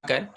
कर।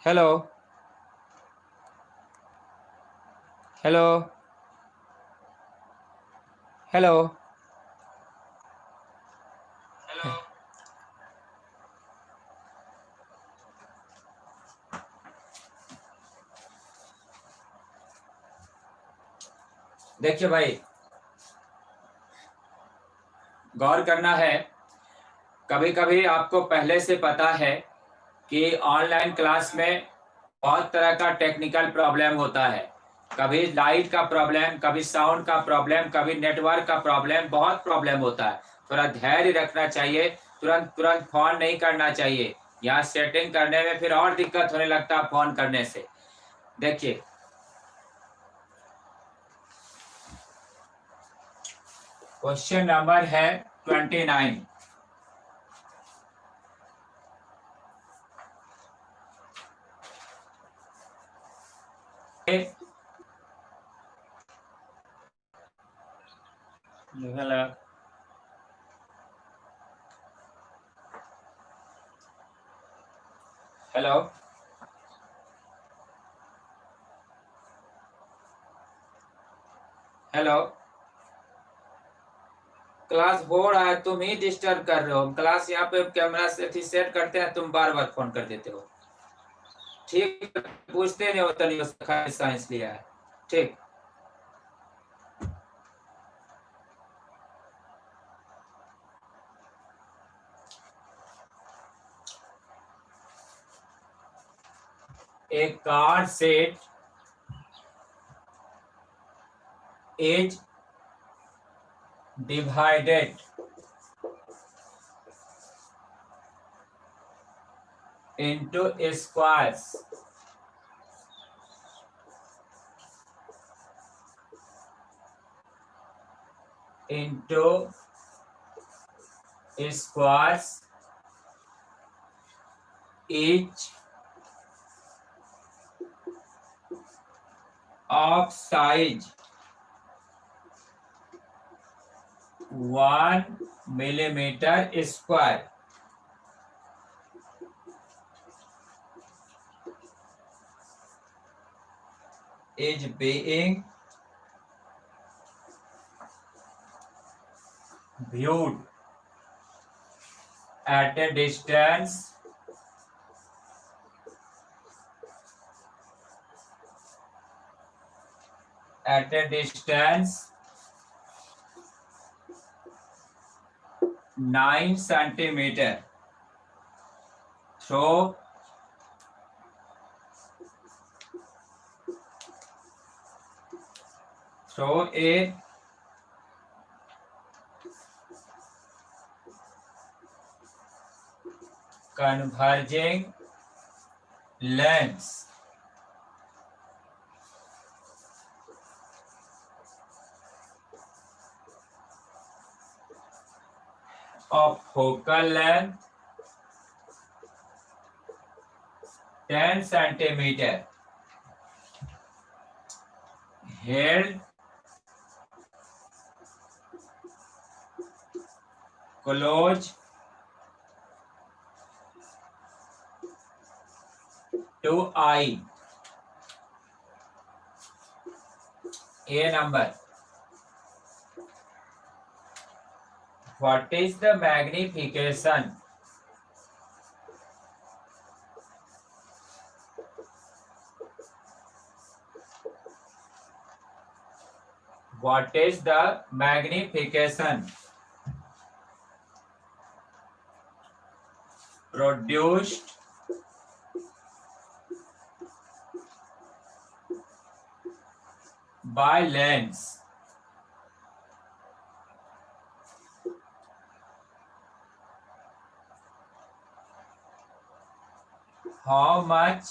Hello hello hello. देखिए भाई, गौर करना है। कभी कभी आपको पहले से पता है कि ऑनलाइन क्लास में बहुत तरह का टेक्निकल प्रॉब्लम होता है। कभी लाइट का प्रॉब्लम, कभी साउंड का प्रॉब्लम, कभी नेटवर्क का प्रॉब्लम, बहुत प्रॉब्लम होता है। थोड़ा धैर्य रखना चाहिए। तुरंत तुरंत फोन नहीं करना चाहिए। यहाँ सेटिंग करने में फिर और दिक्कत होने लगता है फोन करने से। देखिए, क्वेश्चन नंबर है 29। Hello hello. क्लास हो रहा है, तुम ही डिस्टर्ब कर रहे हो। क्लास यहाँ पे कैमरा से सेट करते हैं, तुम बार बार फोन कर देते हो। ठीक, पूछते नहीं होता, नहीं साइंस लिया है। ठीक। एक card set is divided into squares each of size 1 millimeter square is being viewed at a distance at a distance 9 centimeter through a converging lens of focal length 10 centimeter held close to eye. A number. What is the magnification? What is the magnification produced by lens? How much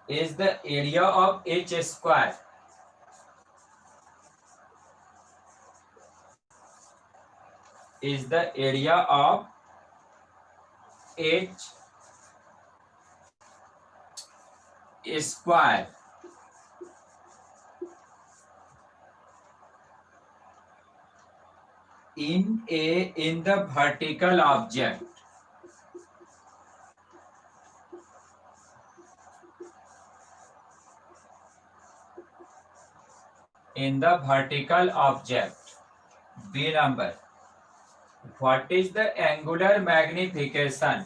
is the area of each square? Is the area of each square in the vertical object? In the vertical object. B number. What is the angular magnification?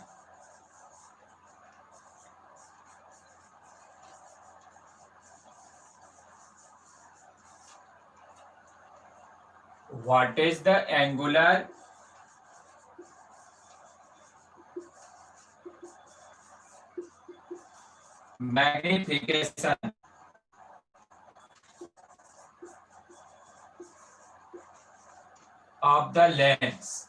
What is the angular magnification of the lens?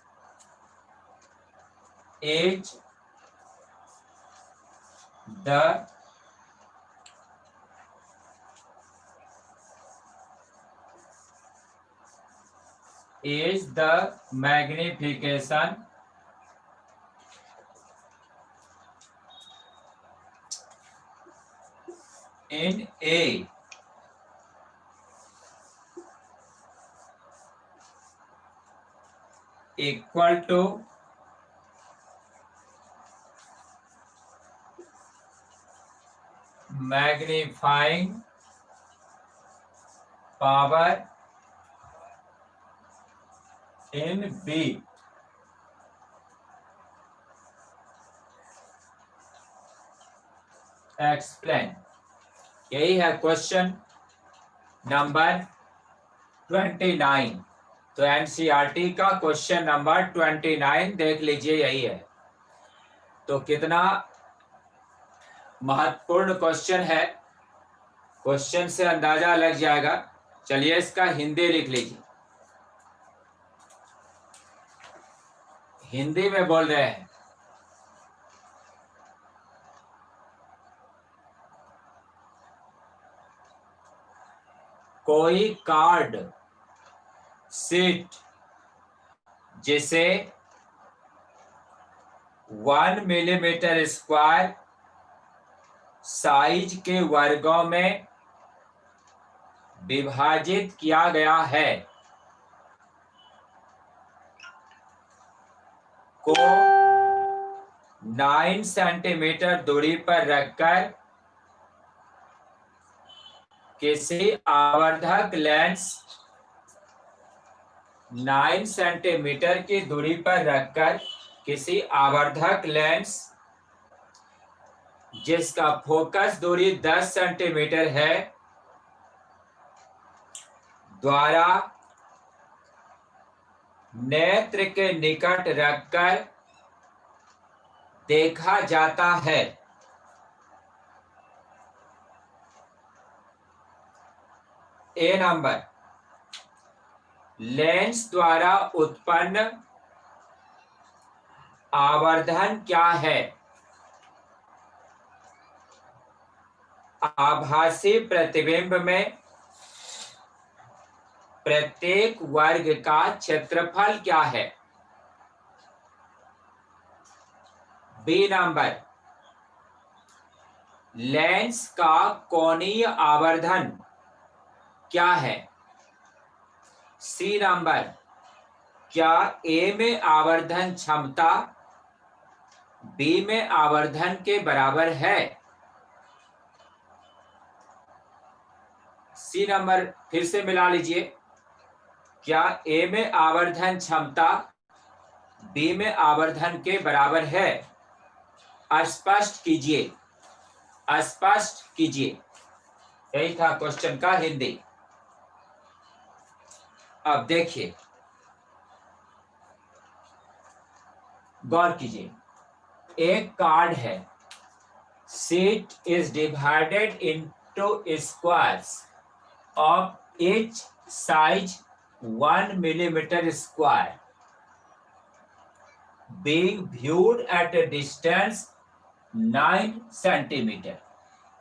Is the magnification in A equal to magnifying power in B? Explain. यही है question number 29। तो NCERT का question number 29 देख लीजिए, यही है। तो कितना महत्वपूर्ण क्वेश्चन है, क्वेश्चन से अंदाजा लग जाएगा। चलिए इसका हिंदी लिख लीजिए, हिंदी में बोल रहे हैं। कोई कार्ड शीट जिसे 1 मिलीमीटर स्क्वायर साइज के वर्गों में विभाजित किया गया है को 9 सेंटीमीटर दूरी पर रखकर किसी आवर्धक लेंस 9 सेंटीमीटर की दूरी पर रखकर किसी आवर्धक लेंस जिसका फोकस दूरी 10 सेंटीमीटर है द्वारा नेत्र के निकट रखकर देखा जाता है। ए नंबर, लेंस द्वारा उत्पन्न आवर्धन क्या है? आभासी प्रतिबिंब में प्रत्येक वर्ग का क्षेत्रफल क्या है? बी नंबर, लेंस का कोणीय आवर्धन क्या है? सी नंबर, क्या ए में आवर्धन क्षमता बी में आवर्धन के बराबर है। सी नंबर फिर से मिला लीजिए। क्या ए में आवर्धन क्षमता बी में आवर्धन के बराबर है? स्पष्ट कीजिए, स्पष्ट कीजिए। यही था क्वेश्चन का हिंदी। अब देखिए, गौर कीजिए। एक कार्ड है, sheet is divided into squares of each size 1 millimetre square, being viewed at a distance 9 centimetre.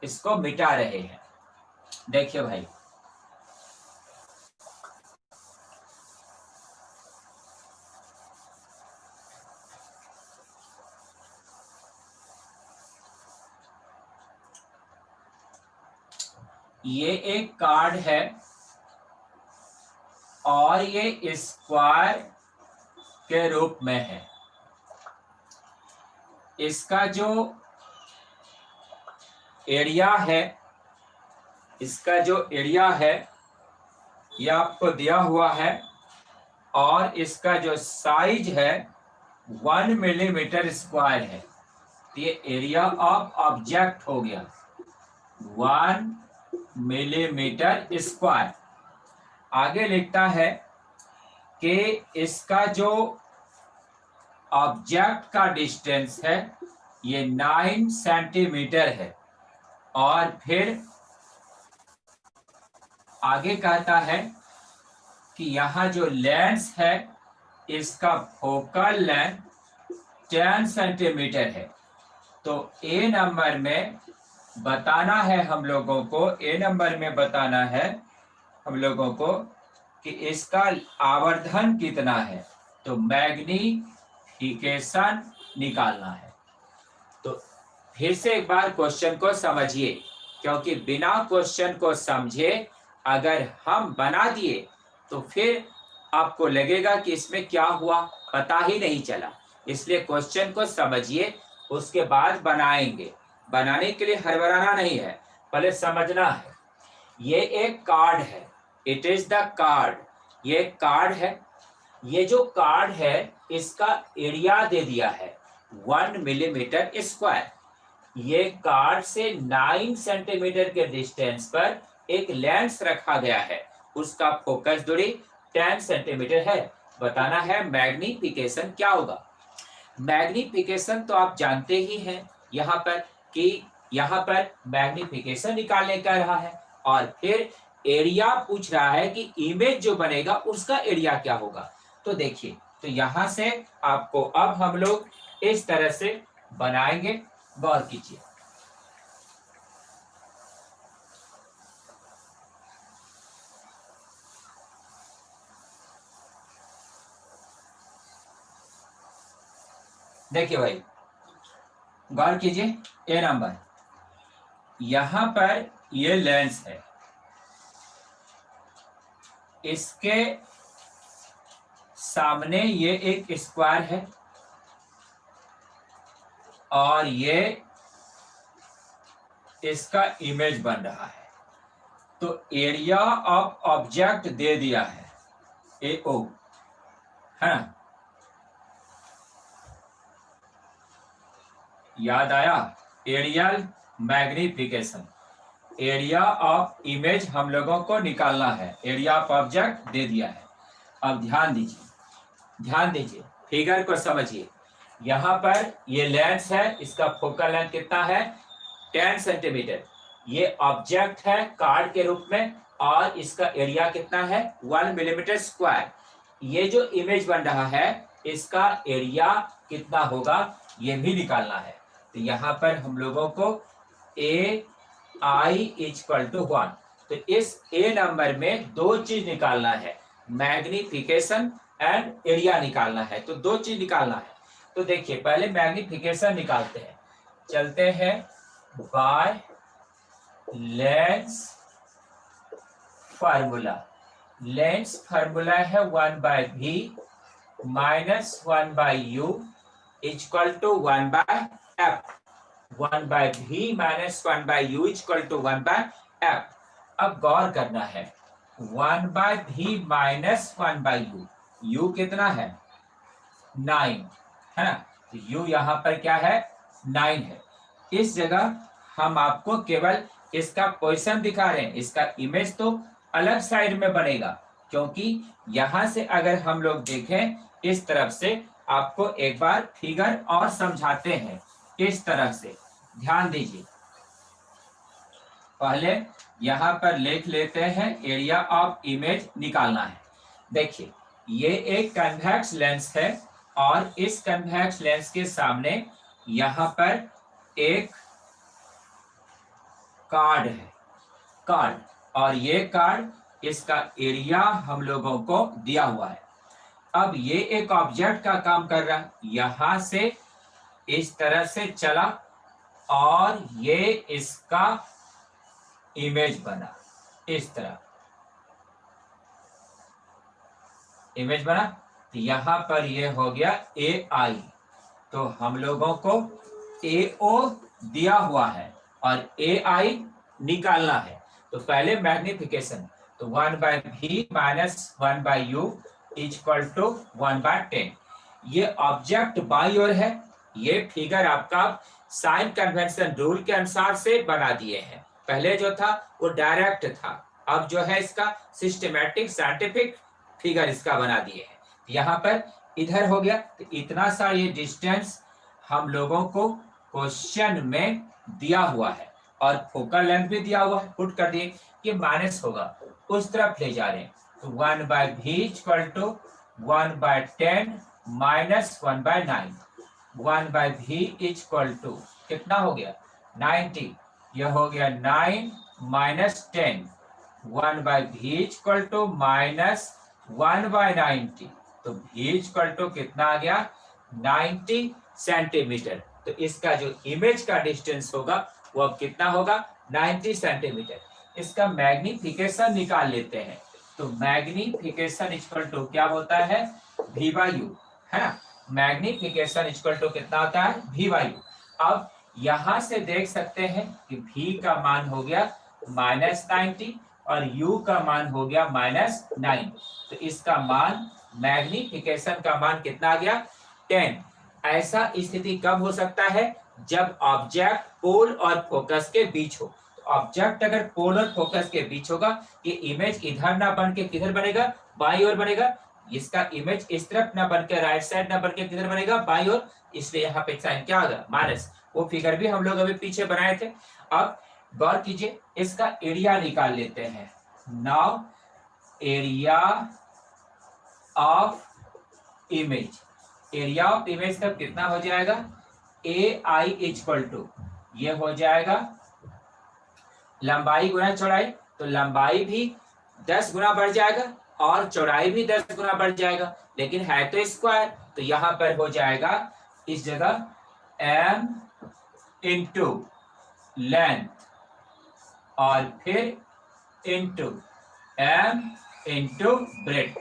इसको मिटा रहे हैं। देखिए भाई, ये एक कार्ड है और ये स्क्वायर के रूप में है। इसका जो एरिया है, इसका जो एरिया है ये आपको दिया हुआ है, और इसका जो साइज है 1 मिलीमीटर स्क्वायर है। तो ये एरिया ऑफ ऑब्जेक्ट हो गया 1 मिलीमीटर स्क्वायर। आगे लिखता है कि इसका जो ऑब्जेक्ट का डिस्टेंस है ये 9 सेंटीमीटर है। और फिर आगे कहता है कि यहाँ जो लेंस है इसका फोकल लेंथ 10 सेंटीमीटर है। तो ए नंबर में बताना है हम लोगों को, ए नंबर में बताना है हम लोगों को कि इसका आवर्धन कितना है। तो मैग्नीफिकेशन निकालना है। तो फिर से एक बार क्वेश्चन को समझिए, क्योंकि बिना क्वेश्चन को समझे अगर हम बना दिए तो फिर आपको लगेगा कि इसमें क्या हुआ, पता ही नहीं चला। इसलिए क्वेश्चन को समझिए, उसके बाद बनाएंगे। बनाने के लिए हड़बड़ाना नहीं है, पहले समझना है। ये एक कार्ड है, इट इज द कार्ड। ये एक कार्ड है। ये जो कार्ड है इसका एरिया दे दिया है 1 मिलीमीटर स्क्वायर। ये कार्ड से 9 सेंटीमीटर के डिस्टेंस पर एक लेंस रखा गया है, उसका फोकस दूरी 10 सेंटीमीटर है। बताना है मैग्नीफिकेशन क्या होगा। मैग्नीफिकेशन तो आप जानते ही हैं यहाँ पर कि यहाँ पर मैग्नीफिकेशन निकालने का रहा है, और फिर एरिया पूछ रहा है कि इमेज जो बनेगा उसका एरिया क्या होगा। तो देखिए, तो यहां से आपको अब हम लोग इस तरह से बनाएंगे। गौर कीजिए। देखिए भाई, गौर कीजिए। ए नंबर, यहां पर ये लेंस है, इसके सामने ये एक स्क्वायर है, और ये इसका इमेज बन रहा है। तो एरिया ऑफ ऑब्जेक्ट दे दिया है AO, है ना? याद आया? Areal magnification, area of image हम लोगों को निकालना है, एरिया ऑफ ऑब्जेक्ट दे दिया है। अब ध्यान दीजिए, ध्यान दीजिए, फिगर को समझिए। यहाँ पर ये लेंस है, इसका फोकल लेंथ कितना है 10 सेंटीमीटर। ये ऑब्जेक्ट है कार्ड के रूप में, और इसका एरिया कितना है 1 मिलीमीटर स्क्वायर। ये जो इमेज बन रहा है इसका एरिया कितना होगा ये भी निकालना है। तो यहाँ पर हम लोगों को AI = 1। तो इस ए नंबर में दो चीज निकालना है, मैग्नीफिकेशन एंड एरिया निकालना है। तो दो चीज निकालना है। तो देखिए, पहले मैग्नीफिकेशन निकालते हैं। चलते हैं by lens formula. Lens formula है 1/v - 1/u equal to 1/f, 1/v minus 1/u equal to 1/f। अब गौर करना है, 1/v माइनस 1/u, u कितना है 9 है ना, तो u यहाँ पर क्या है 9 है। इस जगह हम आपको केवल इसका पोजीशन दिखा रहे हैं, इसका इमेज तो अलग साइड में बनेगा, क्योंकि यहां से अगर हम लोग देखें इस तरफ से, आपको एक बार फिगर और समझाते हैं इस तरफ से, ध्यान दीजिए। पहले यहां पर लिख लेते हैं एरिया ऑफ इमेज निकालना है। देखिए ये एक कन्वेक्स लेंस है और इस कन्वेक्स लेंस के सामने यहां पर एक कार्ड है, कार्ड, और ये कार्ड इसका एरिया हम लोगों को दिया हुआ है। अब ये एक ऑब्जेक्ट का काम कर रहा है, यहां से इस तरह से चला और ये इसका इमेज बना, इस तरह इमेज बना, तो यहां पर ये हो गया ए आई। तो हम लोगों को ए ओ दिया हुआ है और ए आई निकालना है। तो पहले मैग्निफिकेशन, तो 1/v minus 1/u equal to 1/10। ये ऑब्जेक्ट बाई ओर है, ये फिगर आपका साइन कन्वेंशन रूल के अनुसार से बना दिए हैं। पहले जो था वो डायरेक्ट था, अब जो है इसका सिस्टमैटिक साइंटिफिक फिगर इसका बना दिए हैं। यहाँ पर इधर हो गया, तो इतना सा ये डिस्टेंस हम लोगों को क्वेश्चन में दिया हुआ है और फोकल लेंथ भी दिया हुआ है, पुट कर दिए कि माइनस होगा, उस तरफ ले जा रहे हैं। तो 1/v equal to 1/10 minus 1/9, 1/v equal to कितना हो गया 90, यह हो गया 9 minus 10, 1/v equal to minus 1/90, तो v इक्वल टू कितना आ गया 90 सेंटीमीटर। तो इसका जो इमेज का डिस्टेंस होगा वो अब कितना होगा 90 सेंटीमीटर। इसका मैग्निफिकेशन निकाल लेते हैं, तो मैग्निफिकेशन इक्वल टू क्या होता है v/u, है ना। मैग्निफिकेशन इक्वल टू कितना होता है v/u। अब यहां से देख सकते हैं कि v का मान हो गया -90 और u का मान हो गया -9, तो इसका मान मैग्निफिकेशन का मान कितना आ गया 10। ऐसा स्थिति कब हो सकता है जब ऑब्जेक्ट पोल और फोकस के बीच हो। तो ऑब्जेक्ट अगर पोल और फोकस के बीच होगा, ये इमेज इधर ना बन के किधर बनेगा बाई ओर बनेगा, इसका इमेज इस तरफ ना बन के राइट साइड ना बन के किधर बनेगा बाई ओर, इसलिए यहाँ पे साइन क्या होगा माइनस। वो फिगर भी हम लोग अभी पीछे बनाए थे। अब गौर कीजिए, इसका एरिया निकाल लेते हैं। Now area of image, area of image का कितना हो जाएगा ए आई इक्वल टू, ये हो जाएगा लंबाई गुना चौड़ाई, तो लंबाई भी 10 गुना बढ़ जाएगा और चौड़ाई भी 10 गुना बढ़ जाएगा, लेकिन है तो स्क्वायर, तो यहां पर हो जाएगा इस जगह m इंटू लेंथ और फिर इंटू m इंटू ब्रेथ,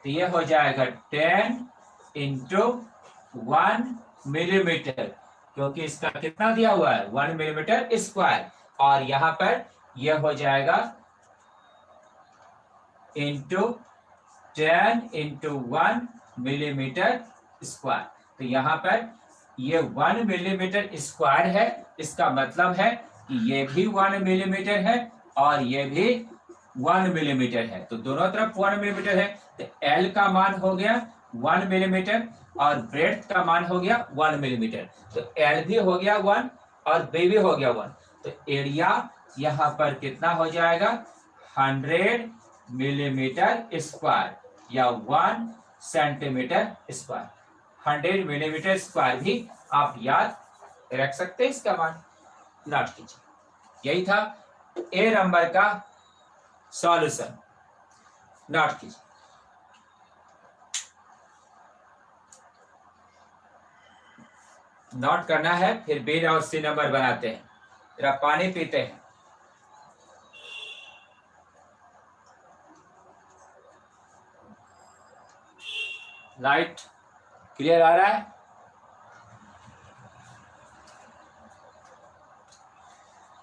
तो ये हो जाएगा 10 इंटू 1 मिलीमीटर, क्योंकि इसका कितना दिया हुआ है 1 मिलीमीटर स्क्वायर, और यहां पर यह हो जाएगा इंटू 10 इंटू 1 मिलीमीटर स्क्वायर। तो यहां पर ये 1 मिलीमीटर स्क्वायर है, इसका मतलब है कि ये भी 1 मिलीमीटर है और ये भी 1 मिलीमीटर है, तो दोनों तरफ 1 मिलीमीटर है। तो L का मान हो गया 1 मिलीमीटर और ब्रेड्थ का मान हो गया 1 मिलीमीटर, तो L भी हो गया 1 और B भी हो गया 1, तो एरिया यहाँ पर कितना हो जाएगा 100 मिलीमीटर स्क्वायर या 1 सेंटीमीटर स्क्वायर। 100 मिलीमीटर स्क्वायर भी आप याद रख सकते हैं, इसका मान नोट कीजिए। यही था ए नंबर का सॉल्यूशन, नोट कीजिए। नोट करना है, फिर बी और सी नंबर बनाते हैं। जरा पानी पीते हैं। लाइट क्लियर आ रहा है?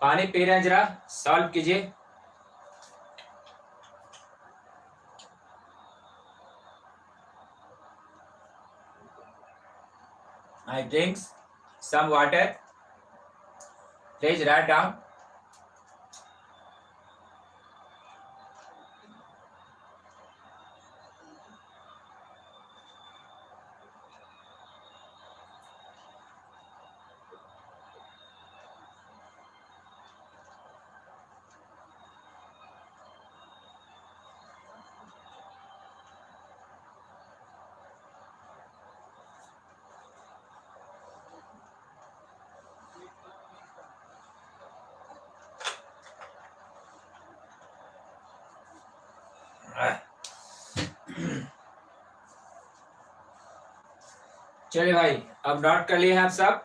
पानी पी रहे हैं, जरा सॉल्व कीजिए। I drink some water. Please write down. चलिए भाई, अब नोट कर लिए हैं आप सब।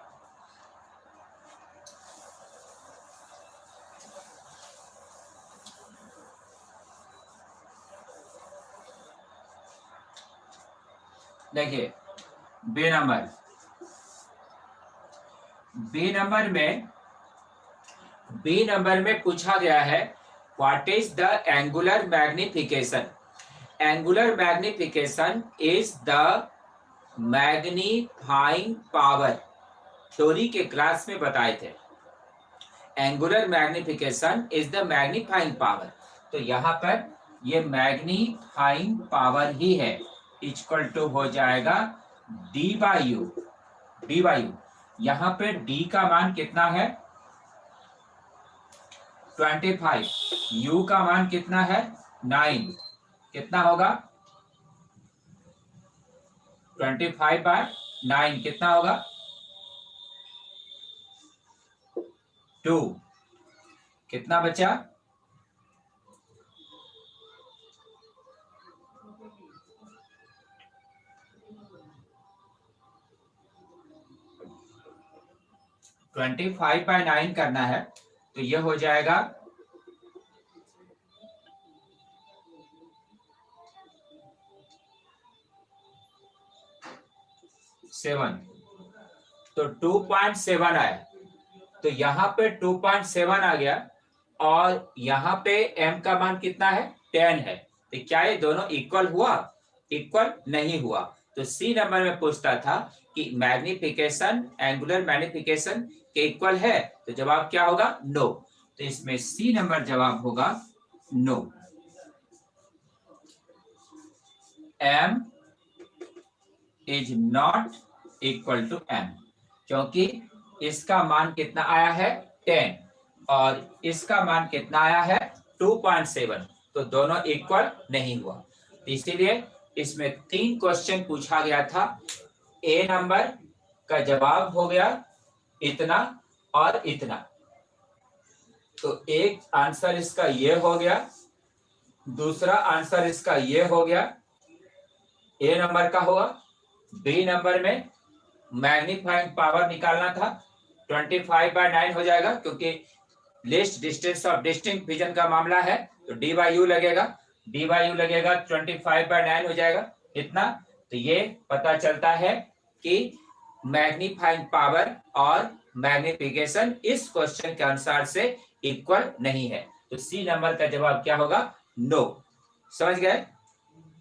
देखिए बी नंबर, बी नंबर में पूछा गया है what is the angular magnification. Angular magnification is the magnifying power. Theory के क्लास में बताए थे, angular magnification is the magnifying power. तो यहाँ पर ये मैग्नीफाइंग पावर ही है, इक्वल टू हो जाएगा D by you. D by you, यहाँ पे डी का मान कितना है 25, यू का मान कितना है 9, कितना होगा 25/9 कितना होगा 2, कितना बचा 25/9 करना है, तो ये हो जाएगा 7, तो 2.7 आया। तो यहाँ पे 2.7 आ गया और यहाँ पे m का मान कितना है 10 है। तो क्या ये दोनों इक्वल हुआ? इक्वल नहीं हुआ। तो सी नंबर में पूछता था कि मैग्निफिकेशन एंगुलर मैग्निफिकेशन के इक्वल है, तो जवाब क्या होगा नो। तो इसमें सी नंबर जवाब होगा no. m is not equal to m, क्योंकि इसका मान कितना आया है 10 और इसका मान कितना आया है 2.7, तो दोनों इक्वल नहीं हुआ। तो इसीलिए इसमें 3 क्वेश्चन पूछा गया था। ए नंबर का जवाब हो गया इतना और इतना, तो एक आंसर इसका ये हो गया, दूसरा आंसर इसका ये हो गया, ए नंबर का हुआ। बी नंबर में मैग्नीफाइंग पावर निकालना था, 25/9 हो जाएगा, क्योंकि list distance of distinct vision का मामला है, तो डी बाई यू लगेगा, डी बाई यू लगेगा 25/9 हो जाएगा इतना। तो ये पता चलता है कि मैग्नीफाइंग पावर और मैग्निफिकेशन इस क्वेश्चन के अनुसार से इक्वल नहीं है। तो सी नंबर का जवाब क्या होगा नो। समझ गए?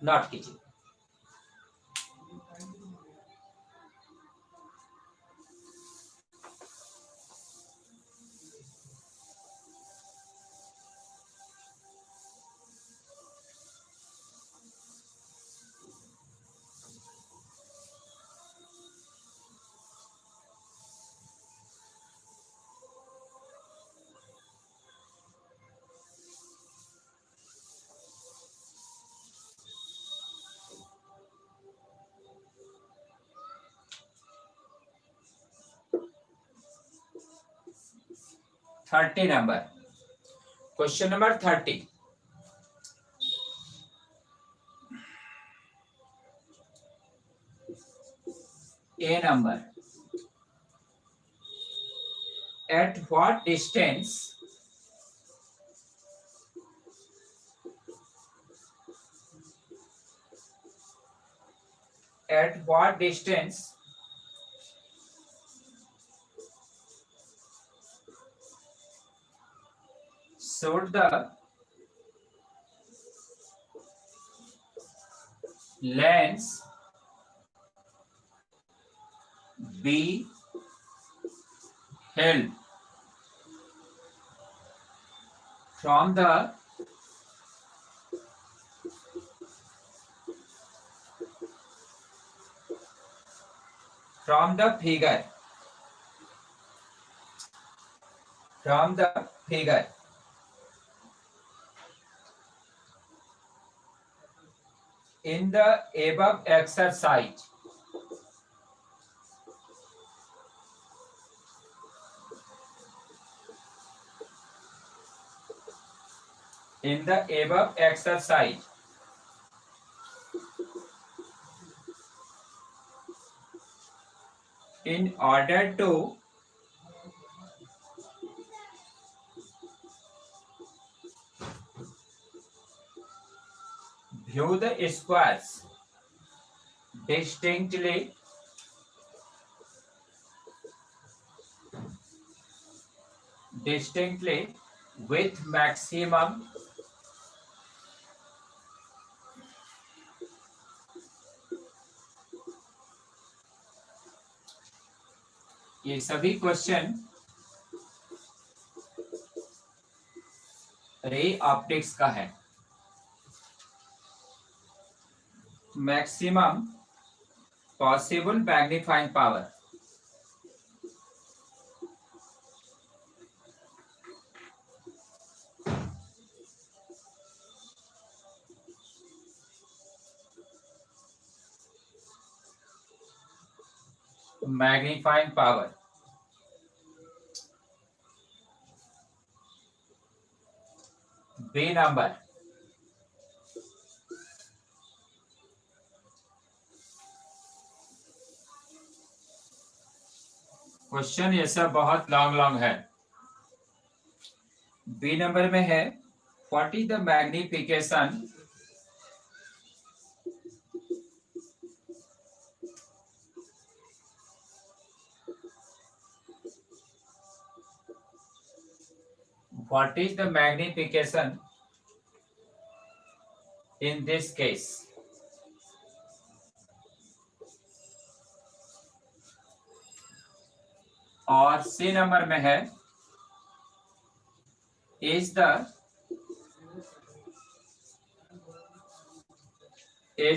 नोट कीजिए। Thirty number, question number 30। A number, at what distance at what distance should the lens be held from the figure in the above exercise. In the above exercise, in order to view the squares distinctly with maximum ये सभी question रे optics का है। Maximum possible magnifying power, magnifying power B number. Question ये सब बहुत long है। B number में है what is the magnification in this case? और सी नंबर में है is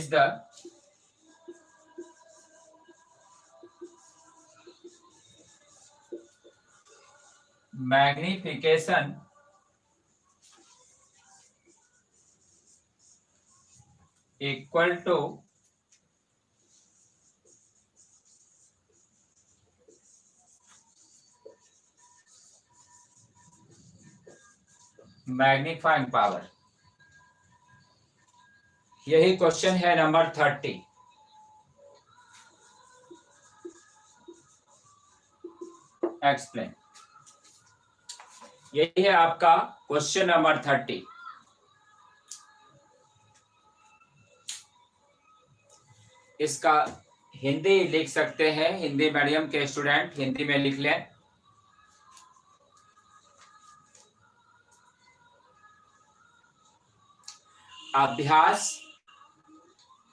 the magnification equal to magnifying power. यही क्वेश्चन है नंबर 30। एक्सप्लेन। यही है आपका क्वेश्चन नंबर 30। इसका हिंदी लिख सकते हैं, हिंदी मीडियम के स्टूडेंट हिंदी में लिख लें। अभ्यास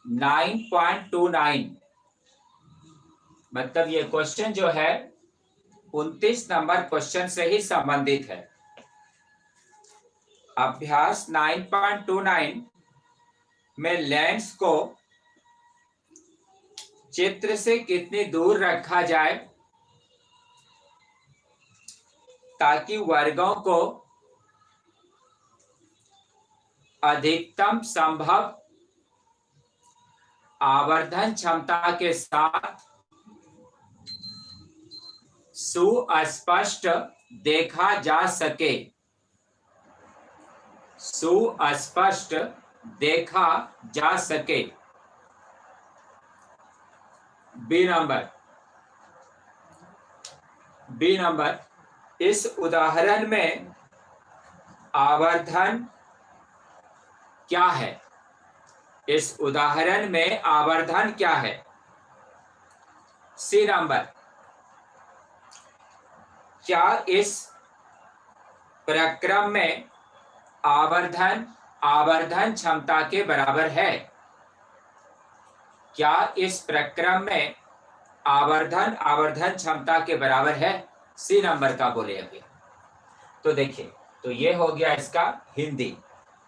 9.29 मतलब ये क्वेश्चन जो है 29 नंबर क्वेश्चन से ही संबंधित है। अभ्यास 9.29 में लेंस को चित्र से कितनी दूर रखा जाए ताकि वर्गों को अधिकतम संभव आवर्धन क्षमता के साथ सुस्पष्ट देखा जा सके। सुस्पष्ट देखा जा सके। बी नंबर इस उदाहरण में आवर्धन क्या है? इस उदाहरण में आवर्धन क्या है? सी नंबर क्या इस प्रक्रम में आवर्धन आवर्धन क्षमता के बराबर है। क्या इस प्रक्रम में आवर्धन आवर्धन क्षमता के बराबर है? सी नंबर का बोले अभी। तो देखिए, तो ये हो गया इसका हिंदी।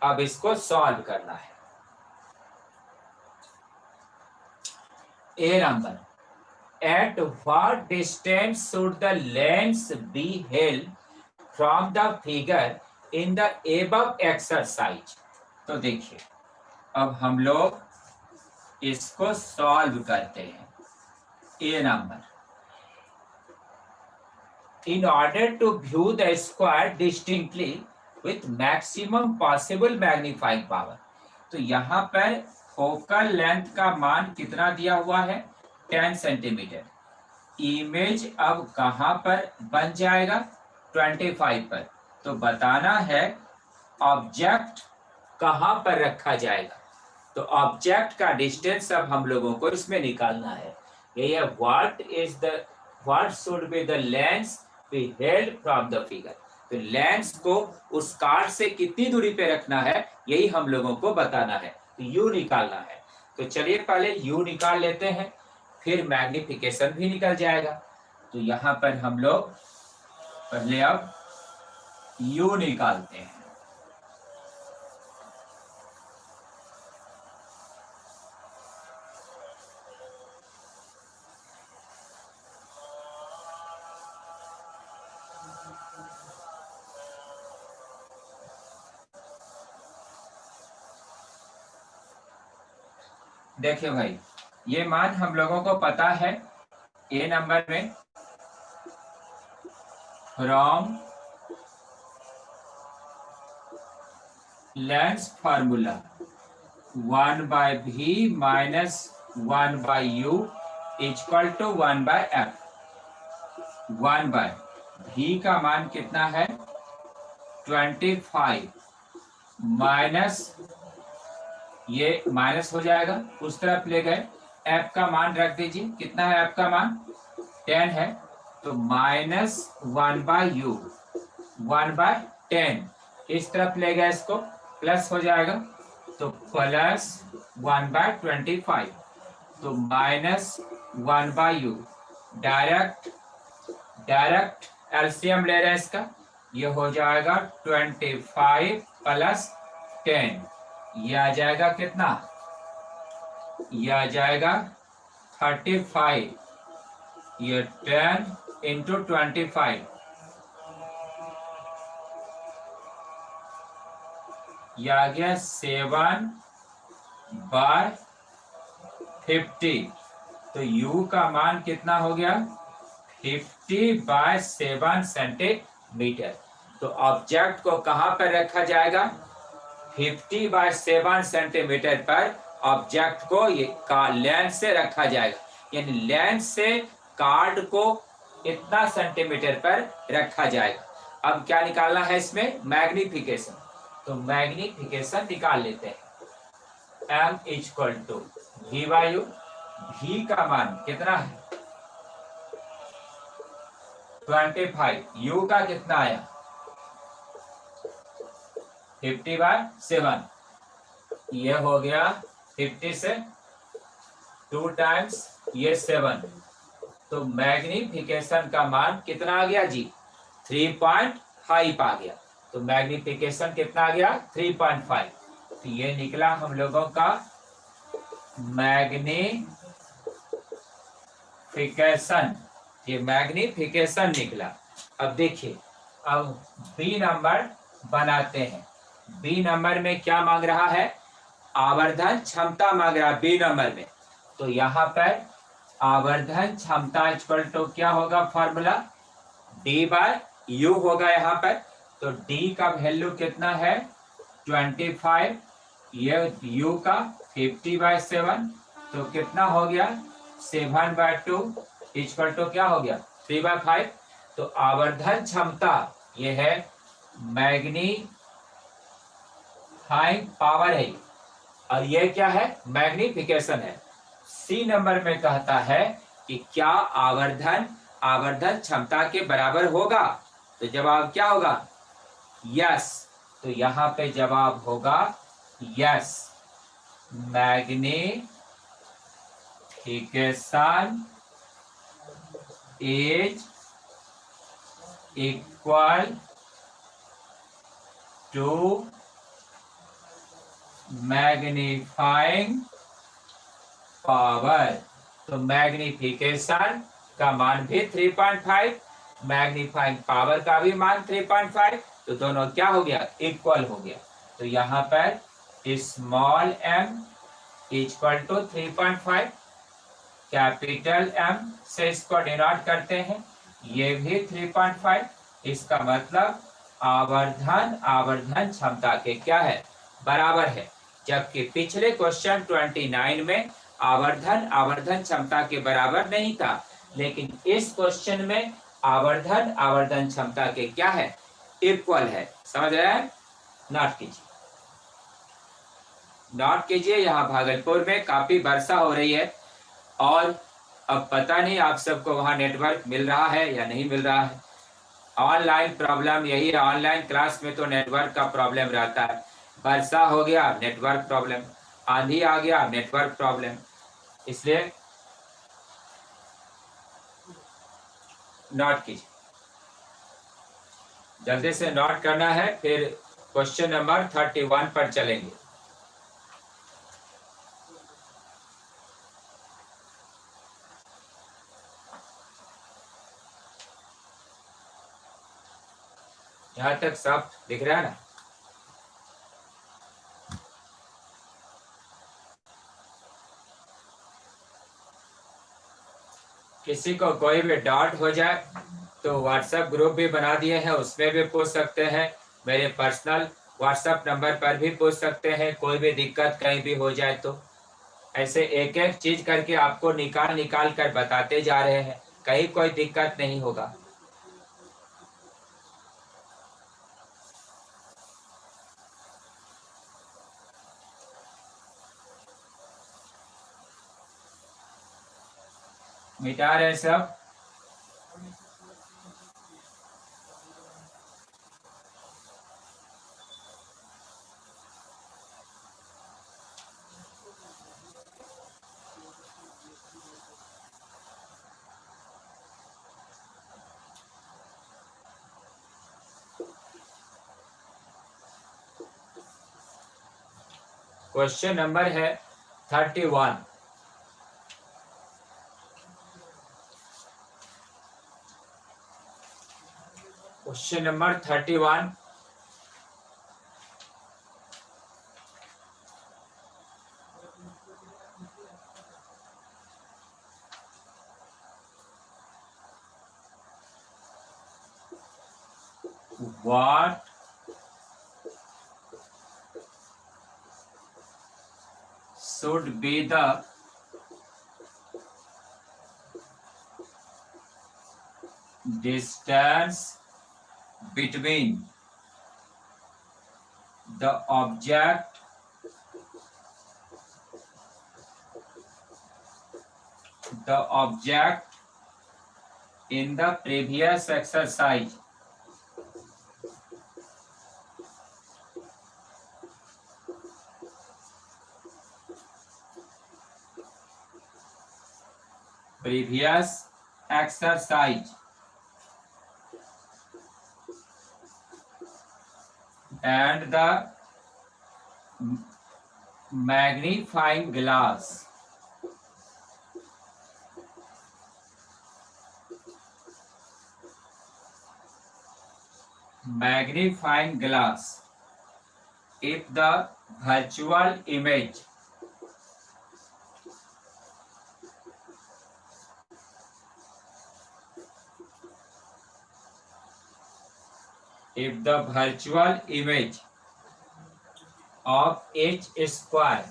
अब इसको सॉल्व करना है। A number, at what distance should the lens be held from the figure in the above exercise? तो देखिए, अब हम लोग इसको सॉल्व करते हैं। ए number, in order to view the square distinctly with maximum possible magnifying power, तो यहाँ पर फोकल लेंथ का मान कितना दिया हुआ है? 10 सेंटीमीटर। इमेज अब कहाँ पर बन जाएगा? 25 पर। तो बताना है ऑब्जेक्ट कहाँ पर रखा जाएगा। तो ऑब्जेक्ट का डिस्टेंस अब हम लोगों को इसमें निकालना है। यही है what should be the lens be held from the figure. तो लेंस को उस कार्ड से कितनी दूरी पे रखना है, यही हम लोगों को बताना है। तो यू निकालना है। तो चलिए पहले यू निकाल लेते हैं, फिर मैग्निफिकेशन भी निकल जाएगा। तो यहां पर हम लोग पहले अब यू निकालते हैं। देखिए भाई, ये मान हम लोगों को पता है। ए नंबर में from lens formula 1/v minus 1/u equal to 1/f। 1/v का मान कितना है? 25 माइनस, ये माइनस हो जाएगा, उस तरफ ले गए। एफ का मान रख दीजिए, कितना है एफ का मान? 10 है। तो माइनस 1/u 1/10, इस तरफ ले गए, इसको प्लस हो जाएगा। तो प्लस 1/25, तो माइनस 1/u। डायरेक्ट एलसीएम ले रहे हैं इसका, ये हो जाएगा 25 प्लस 10, ये आ जाएगा कितना? ये आ जाएगा 35। ये 10 इंटू 25, ये आ गया 7/50। तो u का मान कितना हो गया? 50/7 सेंटीमीटर। तो ऑब्जेक्ट को कहां पर रखा जाएगा? 50/7 सेंटीमीटर पर ऑब्जेक्ट को ये लेंस से रखा जाएगा। यानी लेंस से कार्ड को इतना सेंटीमीटर पर रखा जाएगा। अब क्या निकालना है इसमें? मैग्निफिकेशन। तो मैग्निफिकेशन निकाल लेते हैं। m equal to v/u। v का मान कितना है? 25। u का कितना आया? 50/7। ये हो गया 50 से 2 टाइम्स ये 7। तो मैग्निफिकेशन का मान कितना आ गया जी? 3.5 आ गया। तो मैग्निफिकेशन कितना आ गया? 3.5। तो ये निकला हम लोगों का मैग्निफिकेशन। ये मैग्निफिकेशन निकला। अब देखिए, अब बी नंबर बनाते हैं। बी नंबर में क्या मांग रहा है? आवर्धन क्षमता मांग रहा है बी नंबर में। तो यहाँ पर आवर्धन क्षमता इक्वल टू क्या होगा? फॉर्मूला d/u होगा यहाँ पर। तो d का वैल्यू कितना है? 25। ये u का 50/7, तो कितना हो गया? 7/2 इक्वल टू क्या हो गया? 3/5। तो आवर्धन क्षमता ये है, मैग्नीफाइंग पावर है, और ये क्या है? मैग्निफिकेशन है। सी नंबर में कहता है कि क्या आवर्धन क्षमता के बराबर होगा? तो जवाब क्या होगा? यस। तो यहाँ पे जवाब होगा yes, magnification is equal to magnifying power. तो मैग्नीफिकेशन का मान भी 3.5, मैग्नीफाइंग पावर का भी मान 3.5, तो दोनों क्या हो गया, इक्वल हो गया। तो यहाँ पर small m equal to 3.5, capital M से इसको डिनोट करते हैं, ये भी 3.5। इसका मतलब आवर्धन क्षमता के क्या है, बराबर है। जबकि पिछले क्वेश्चन 29 में आवर्धन क्षमता के बराबर नहीं था, लेकिन इस क्वेश्चन में आवर्धन क्षमता के क्या है, इक्वल है। समझ रहे हैं? नोट कीजिए। यहाँ भागलपुर में काफी वर्षा हो रही है और अब पता नहीं आप सबको वहां नेटवर्क मिल रहा है या नहीं मिल रहा है। ऑनलाइन प्रॉब्लम यही है, ऑनलाइन क्लास में तो नेटवर्क का प्रॉब्लम रहता है। वर्षा हो गया नेटवर्क प्रॉब्लम, आंधी आ गया नेटवर्क प्रॉब्लम, इसलिए नोट कीजिए, जल्दी से नोट करना है। फिर क्वेश्चन नंबर 31 पर चलेंगे। यहां तक सब दिख रहा है ना? किसी को कोई भी डाउट हो जाए तो व्हाट्सएप ग्रुप भी बना दिए हैं, उसमें भी पूछ सकते हैं। मेरे पर्सनल व्हाट्सएप नंबर पर भी पूछ सकते हैं। कोई भी दिक्कत कहीं भी हो जाए तो ऐसे एक एक चीज करके आपको निकाल कर बताते जा रहे हैं, कहीं कोई दिक्कत नहीं होगा। मिटा रहे सब। क्वेश्चन नंबर है 31। Question number 31, what should be the distance between the object in the previous exercise? Previous exercise and the magnifying glass if the virtual image of h square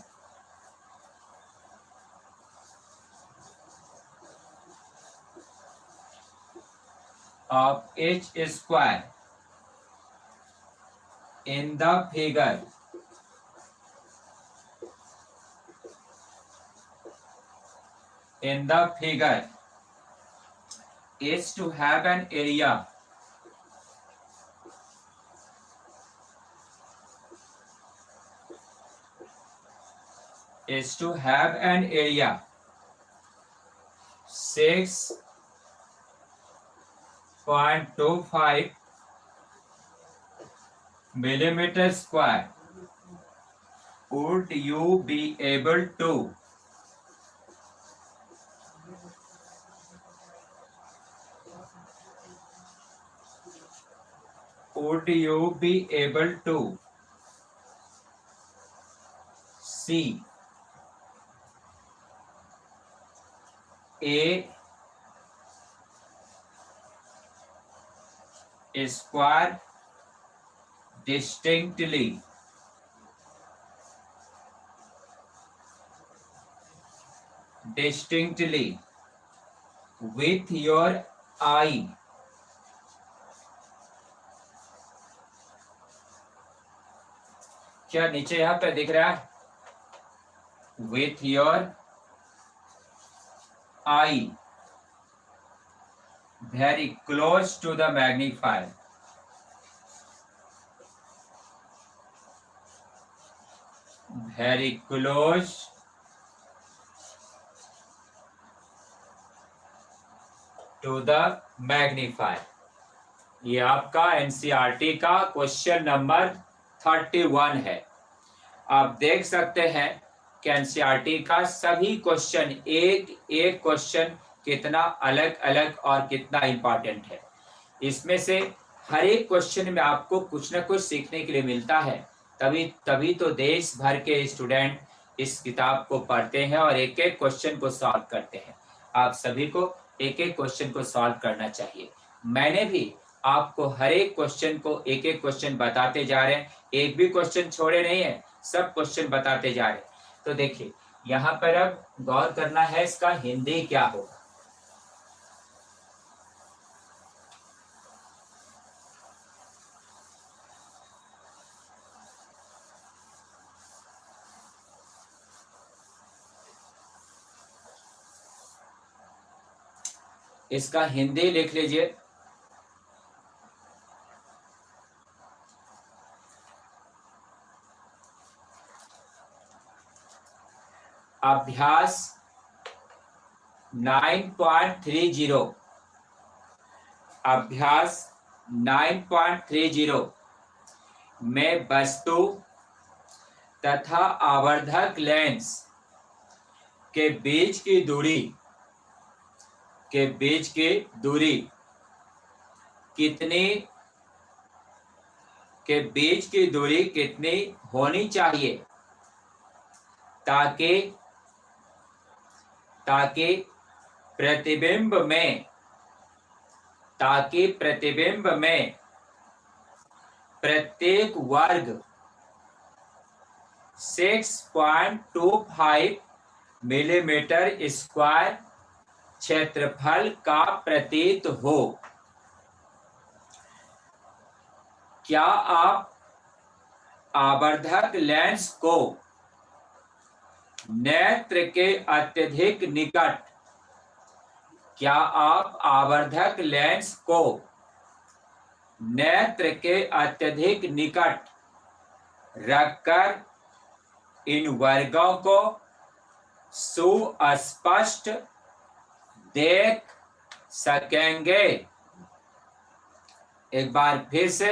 in the figure is to have an area is to have an area 6.25 millimeter square. Would you be able to see a square distinctly with your eye? क्या नीचे यहां पे दिख रहा है? With your eye very close to the magnifier. Very close to the magnifier. ये आपका NCERT का क्वेश्चन नंबर 31 है। आप देख सकते हैं कि एनसीईआरटी का सभी क्वेश्चन एक एक क्वेश्चन कितना अलग अलग और कितना इंपॉर्टेंट है। इसमें से हर एक क्वेश्चन में आपको कुछ न कुछ सीखने के लिए मिलता है। तभी तो देश भर के स्टूडेंट इस किताब को पढ़ते हैं और एक एक क्वेश्चन को सॉल्व करते हैं। आप सभी को एक एक क्वेश्चन को सॉल्व करना चाहिए। मैंने भी आपको हर एक क्वेश्चन को एक एक क्वेश्चन बताते जा रहे हैं, एक भी क्वेश्चन छोड़े नहीं है, सब क्वेश्चन बताते जा रहे हैं। तो देखिए यहाँ पर अब गौर करना है इसका हिंदी क्या होगा। इसका हिंदी लिख लीजिए। अभ्यास 9.30 अभ्यास 9.30 में वस्तु तथा आवर्धक लेंस के बीच की दूरी कितनी होनी चाहिए ताकि प्रतिबिंब में प्रत्येक वर्ग 6.25 मिलीमीटर स्क्वायर क्षेत्रफल का प्रतीत हो। क्या आप आवर्धक लेंस को नेत्र के अत्यधिक निकट रखकर इन वर्गों को सुस्पष्ट देख सकेंगे? एक बार फिर से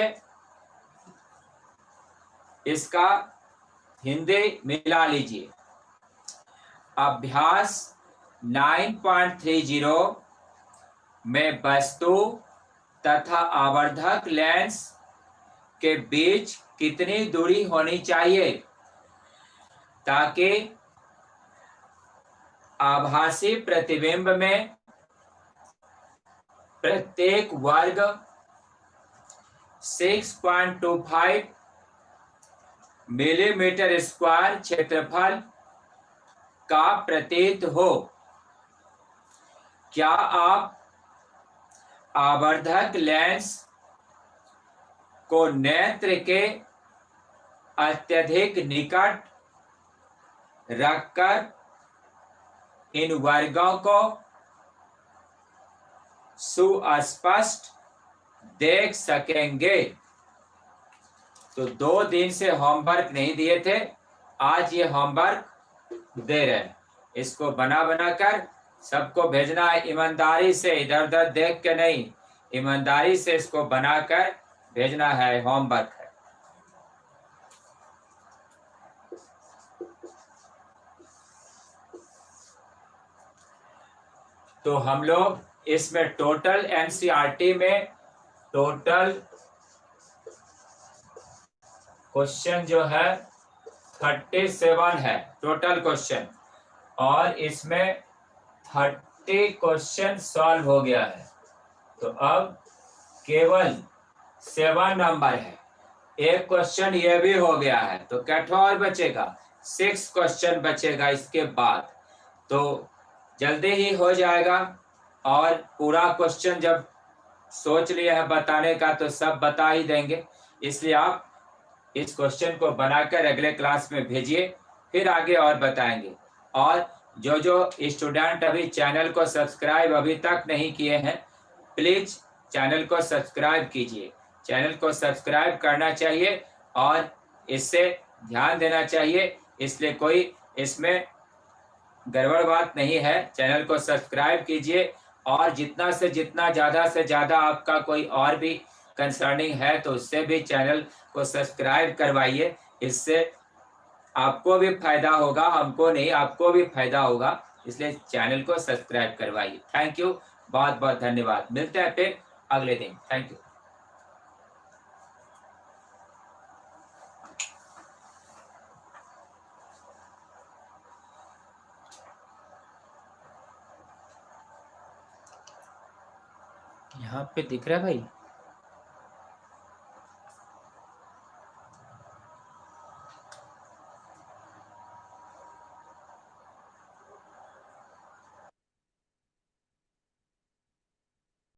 इसका हिंदी मिला लीजिए। अभ्यास 9.30 में वस्तु तथा आवर्धक लेंस के बीच कितनी दूरी होनी चाहिए ताकि आभासी प्रतिबिंब में प्रत्येक वर्ग 6.25 मिलीमीटर स्क्वायर क्षेत्रफल का प्रतीत हो। क्या आप आवर्धक लेंस को नेत्र के अत्यधिक निकट रखकर इन वर्गों को सुस्पष्ट देख सकेंगे? तो 2 दिन से होमवर्क नहीं दिए थे, आज ये होमवर्क दे रहे हैं। इसको बना बना कर सबको भेजना है ईमानदारी से, इधर उधर देख के नहीं, ईमानदारी से इसको बनाकर भेजना है, होमवर्क है। तो हम लोग इसमें टोटल एनसीईआरटी में टोटल क्वेश्चन जो है 37 है टोटल क्वेश्चन, और इसमें 30 क्वेश्चन सॉल्व हो गया है। तो अब केवल 7 नंबर है, एक क्वेश्चन ये भी हो गया है, तो कैठा और बचेगा 6 क्वेश्चन बचेगा इसके बाद। तो जल्दी ही हो जाएगा, और पूरा क्वेश्चन जब सोच लिया है बताने का तो सब बता ही देंगे। इसलिए आप इस क्वेश्चन को बनाकर अगले क्लास में भेजिए, फिर आगे और बताएंगे। और जो जो स्टूडेंट अभी चैनल को सब्सक्राइब अभी तक नहीं किए हैं, प्लीज चैनल को सब्सक्राइब कीजिए। चैनल को सब्सक्राइब करना चाहिए और इससे ध्यान देना चाहिए, इसलिए कोई इसमें गड़बड़ बात नहीं है। चैनल को सब्सक्राइब कीजिए, और जितना से जितना ज़्यादा से ज़्यादा आपका कोई और भी कंसर्निंग है तो उससे भी चैनल को सब्सक्राइब करवाइए। इससे आपको भी फायदा होगा, हमको नहीं, आपको भी फायदा होगा, इसलिए चैनल को सब्सक्राइब करवाइए। थैंक यू, बहुत बहुत धन्यवाद। मिलते हैं फिर अगले दिन। Thank you. यहाँ पे दिख रहा है भाई।